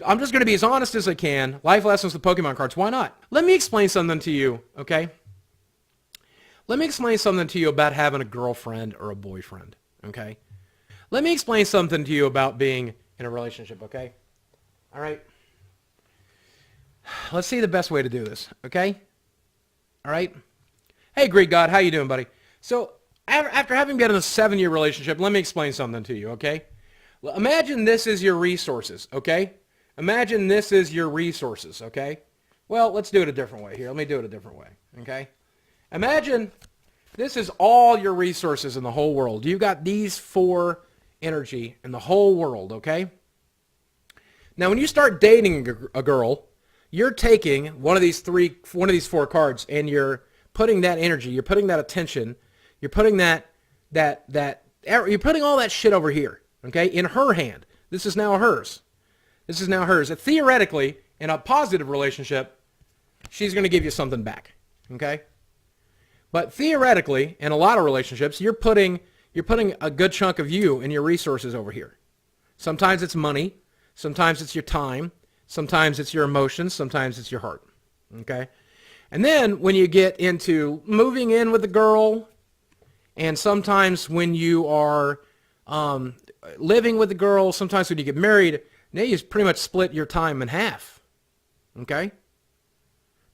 I'm just going to be as honest as I can. Life lessons with Pokemon cards. Why not? Let me explain something to you, okay? Let me explain something to you about having a girlfriend or a boyfriend, okay? Let me explain something to you about being in a relationship, okay? All right? Let's see the best way to do this, okay? All right? Hey, Greek God, how you doing, buddy? So, after having been in a 7-year relationship, let me explain something to you, okay? Imagine this is your resources, okay? Imagine this is your resources, okay? Well, let's do it a different way here. Let me do it a different way, okay? Imagine this is all your resources in the whole world. You've got these 4 energy in the whole world, okay? Now, when you start dating a girl, you're taking one of these 4 cards, and you're putting that energy, you're putting that attention, you're putting you're putting all that shit over here, okay, in her hand. This is now hers. This is now hers. And theoretically, in a positive relationship, she's going to give you something back, okay? But theoretically, in a lot of relationships, you're putting a good chunk of you and your resources over here. Sometimes it's money, sometimes it's your time, sometimes it's your emotions, sometimes it's your heart, okay? And then when you get into moving in with a girl, and sometimes when you are living with a girl, sometimes when you get married, now you pretty much split your time in half, okay?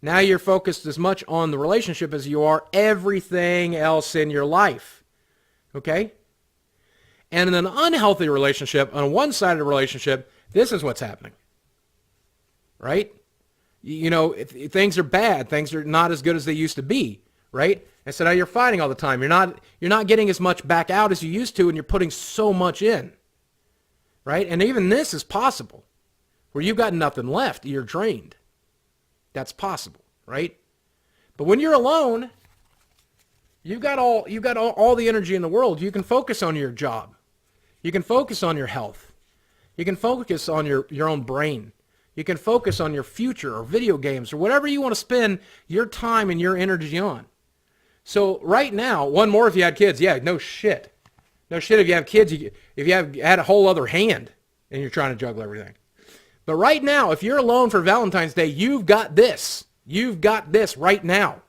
Now you're focused as much on the relationship as you are everything else in your life, okay? And in an unhealthy relationship, on one side of the relationship, this is what's happening, right? You know, if things are bad, things are not as good as they used to be, right? And so now you're fighting all the time. You're not getting as much back out as you used to, and you're putting so much in, right? And even this is possible, where you've got nothing left. You're drained. That's possible, right? But when you're alone, you've got all the energy in the world. You can focus on your job. You can focus on your health. You can focus on your own brain. You can focus on your future or video games or whatever you want to spend your time and your energy on. So right now, one more if you had kids. Yeah, no shit. No shit if you have kids. If you had a whole other hand and you're trying to juggle everything. But right now, if you're alone for Valentine's Day, you've got this. You've got this right now.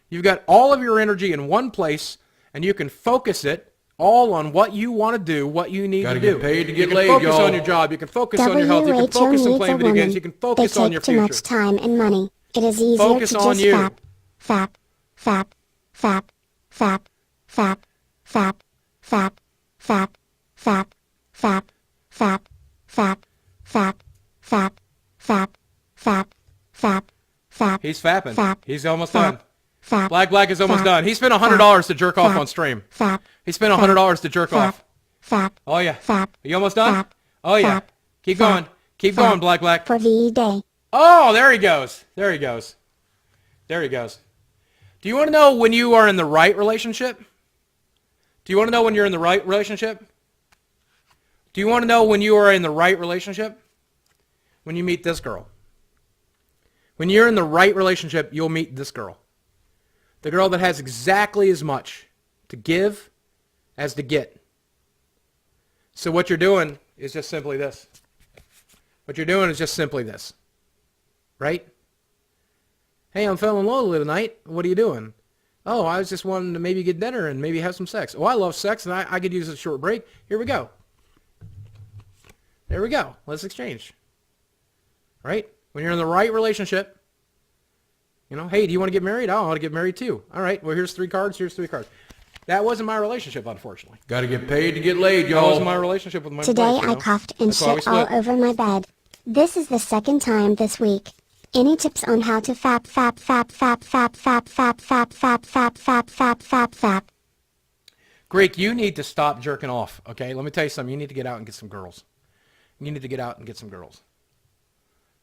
You've got all of your energy in one place, and you can focus it all on what you want to do, what you need to do. Gotta get paid to get laid, y'all. You can focus y'all. on your job. You can focus on your health. You can focus on playing video games. You can focus on your future. They take too much time and money. It is easier Focus to on just you. fap, fap, fap, fap, fap, fap, fap, fap, fap, fap, fap, fap, fap, fap, fap, fap, fap, fap. He's fapping. Fap. He's almost Fap. done. Fap. Black is almost Fap. done. He spent $100 to jerk off Fap. on stream. Fap. He spent $100 to jerk Fap. off. Fap. Oh yeah. Fap. Are you almost done? Fap. Oh yeah. Fap. Keep Fap. going. Keep Fap. going, Black. For the day. Oh, there he goes. There he goes. There he goes. Do you want to know when you are in the right relationship? Do you want to know when you're in the right relationship? Do you want to know when you are in the right relationship? When you meet this girl. When you're in the right relationship, you'll meet this girl. The girl that has exactly as much to give as to get. So what you're doing is just simply this. What you're doing is just simply this. Right? Hey, I'm feeling lonely tonight. What are you doing? Oh, I was just wanting to maybe get dinner and maybe have some sex. Oh, I love sex and I could use a short break. Here we go. There we go. Let's exchange. Right? When you're in the right relationship, you know, hey, do you want to get married? Oh, I want to get married too. All right, well, here's 3 cards. Here's 3 cards. That wasn't my relationship, unfortunately. Gotta get paid to get laid, That y'all. wasn't my relationship with my Today wife, you I know? coughed and That's why we shit all split. over my bed. This is the second time this week. Any tips on how to fap, fap, fap, fap, fap, fap, fap, fap, fap, fap, fap, fap, fap, fap? Greek, you need to stop jerking off, okay? Let me tell you something. You need to get out and get some girls. You need to get out and get some girls.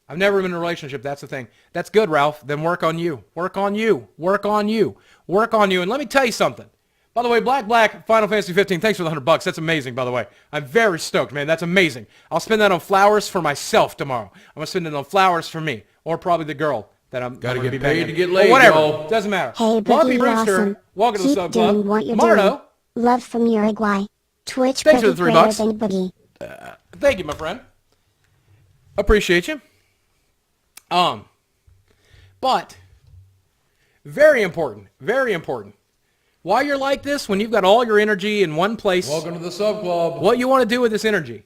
I've never been in a relationship. That's the thing. That's good, Ralph. Then work on you. Work on you. Work on you. Work on you. And let me tell you something. By the way, Black, Final Fantasy 15, thanks for the $100. That's amazing, by the way. I'm very stoked, man. That's amazing. I'll spend that on flowers for myself tomorrow. I'm going to spend it on flowers for me. Or probably the girl that I'm Gotta going to get be paid banging. to get Or laid, whatever. y'all. Doesn't matter. Hey, Lumpy Boogie Brewster, Lawson. welcome to the Keep Sub doing Club. what you're Marno, doing. Love from Uruguay. Twitch Thanks for pretty the $3. greater than Boogie. Thank you, my friend. Appreciate you. But very important, very important. While you're like this, when you've got all your energy in one place, Welcome to the sub club. what you want to do with this energy?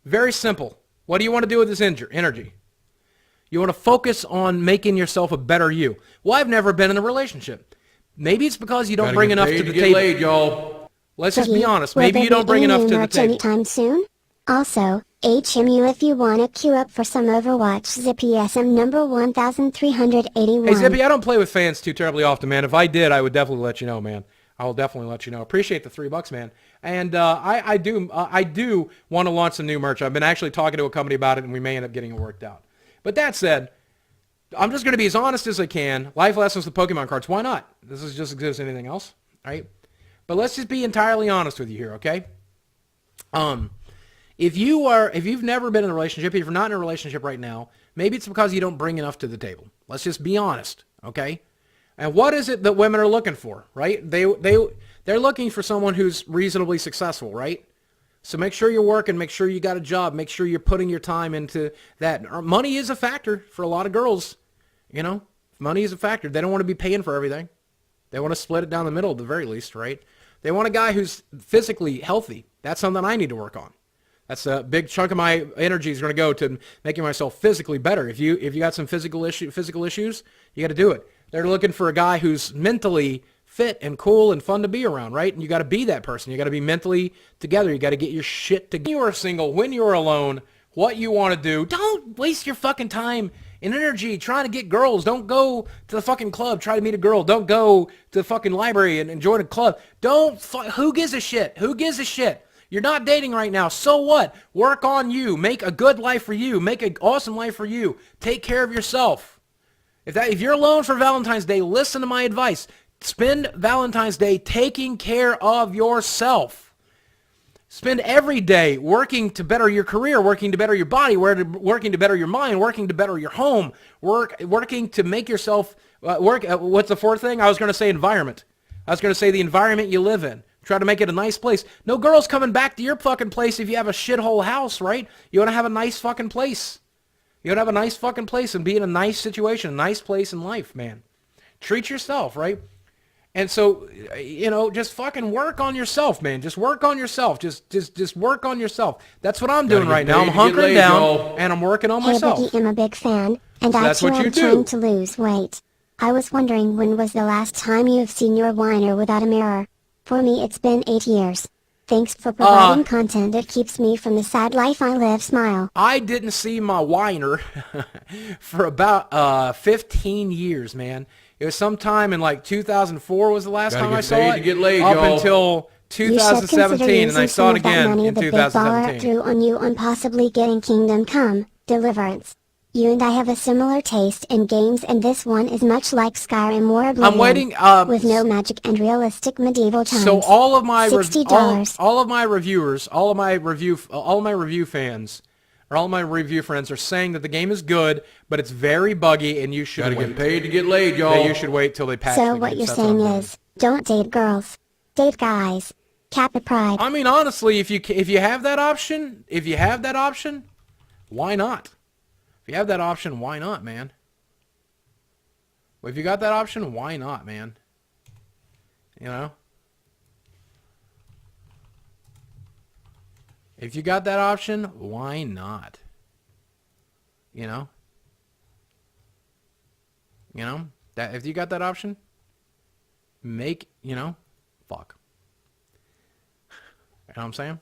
Very simple. What do you want to do with this energy? You want to focus on making yourself a better you. Well, I've never been in a relationship. Maybe it's because you don't bring enough to the get table. laid, y'all. Let's just be honest. Will Maybe there you don't be bring any enough new to the merch table. anytime soon? Also, HMU if you wanna queue up for some Overwatch. Zippy SM number 1381. Hey, Zippy, I don't play with fans too terribly often, man. If I did, I would definitely let you know, man. I will definitely let you know. Appreciate the $3, man. And I do want to launch some new merch. I've been actually talking to a company about it, and we may end up getting it worked out. But that said, I'm just going to be as honest as I can. Life lessons with Pokemon cards. Why not? This is just as good as anything else, right? But let's just be entirely honest with you here, okay? If you've never been in a relationship, if you're not in a relationship right now, maybe it's because you don't bring enough to the table. Let's just be honest, okay? And what is it that women are looking for, right? They're looking for someone who's reasonably successful, right? So make sure you're working, make sure you got a job, make sure you're putting your time into that. Money is a factor for a lot of girls, you know? Money is a factor. They don't want to be paying for everything. They want to split it down the middle at the very least, right? They want a guy who's physically healthy. That's something I need to work on. That's a big chunk of my energy is going to go to making myself physically better. If you got some physical issues, you got to do it. They're looking for a guy who's mentally fit and cool and fun to be around, right? And you got to be that person. You got to be mentally together. You got to get your shit together. When you are single, when you're alone, what you want to do, don't waste your fucking time and energy trying to get girls. Don't go to the fucking club, try to meet a girl. Don't go to the fucking library and join a club. Who gives a shit? Who gives a shit? You're not dating right now. So what? Work on you. Make a good life for you. Make an awesome life for you. Take care of yourself. If you're alone for Valentine's Day, listen to my advice. Spend Valentine's Day taking care of yourself. Spend every day working to better your career, working to better your body, working to better your mind, working to better your home, working to make yourself what's the fourth thing? I was going to say environment. I was going to say the environment you live in. Try to make it a nice place. No girl's coming back to your fucking place if you have a shithole house, right? You want to have a nice fucking place. You want to have a nice fucking place and be in a nice situation, a nice place in life, man. Treat yourself, right? And so, just fucking work on yourself, man. Just work on yourself. Just work on yourself. That's what I'm doing right now. I'm hunkering down, and I'm working on myself. Hey, Boogie, I'm a big fan, and So I that's too what you am do. trying to lose weight. I was wondering when was the last time you've seen your whiner without a mirror? For me, it's been 8 years. Thanks for providing content that keeps me from the sad life I live. Smile. I didn't see my whiner for about 15 years, man. It was sometime in like 2004 was the last Gotta time I get saw paid it. to get laid, up y'all. until You should consider 2017, and I using saw some it of that again money in the big baller 2017. drew on you on possibly getting Kingdom Come, Deliverance. You and I have a similar taste in games, and this one is much like Skyrim or Oblivion. I'm waiting. With no magic and realistic medieval times. So all of my $60. all of my reviewers, all of my review fans, or all of my review friends are saying that the game is good, but it's very buggy, and you should Gotta wait. get paid to get laid, y'all. That you should wait till they patch So the what game. you're That's saying I'm doing. is, don't date girls. Date guys. Cap it pride. I mean, honestly, if you have that option, why not? If you have that option, why not, man? Well, if you got that option, why not, man? You know? If you got that option, why not? You know? That if you got that option, fuck. You know what I'm saying?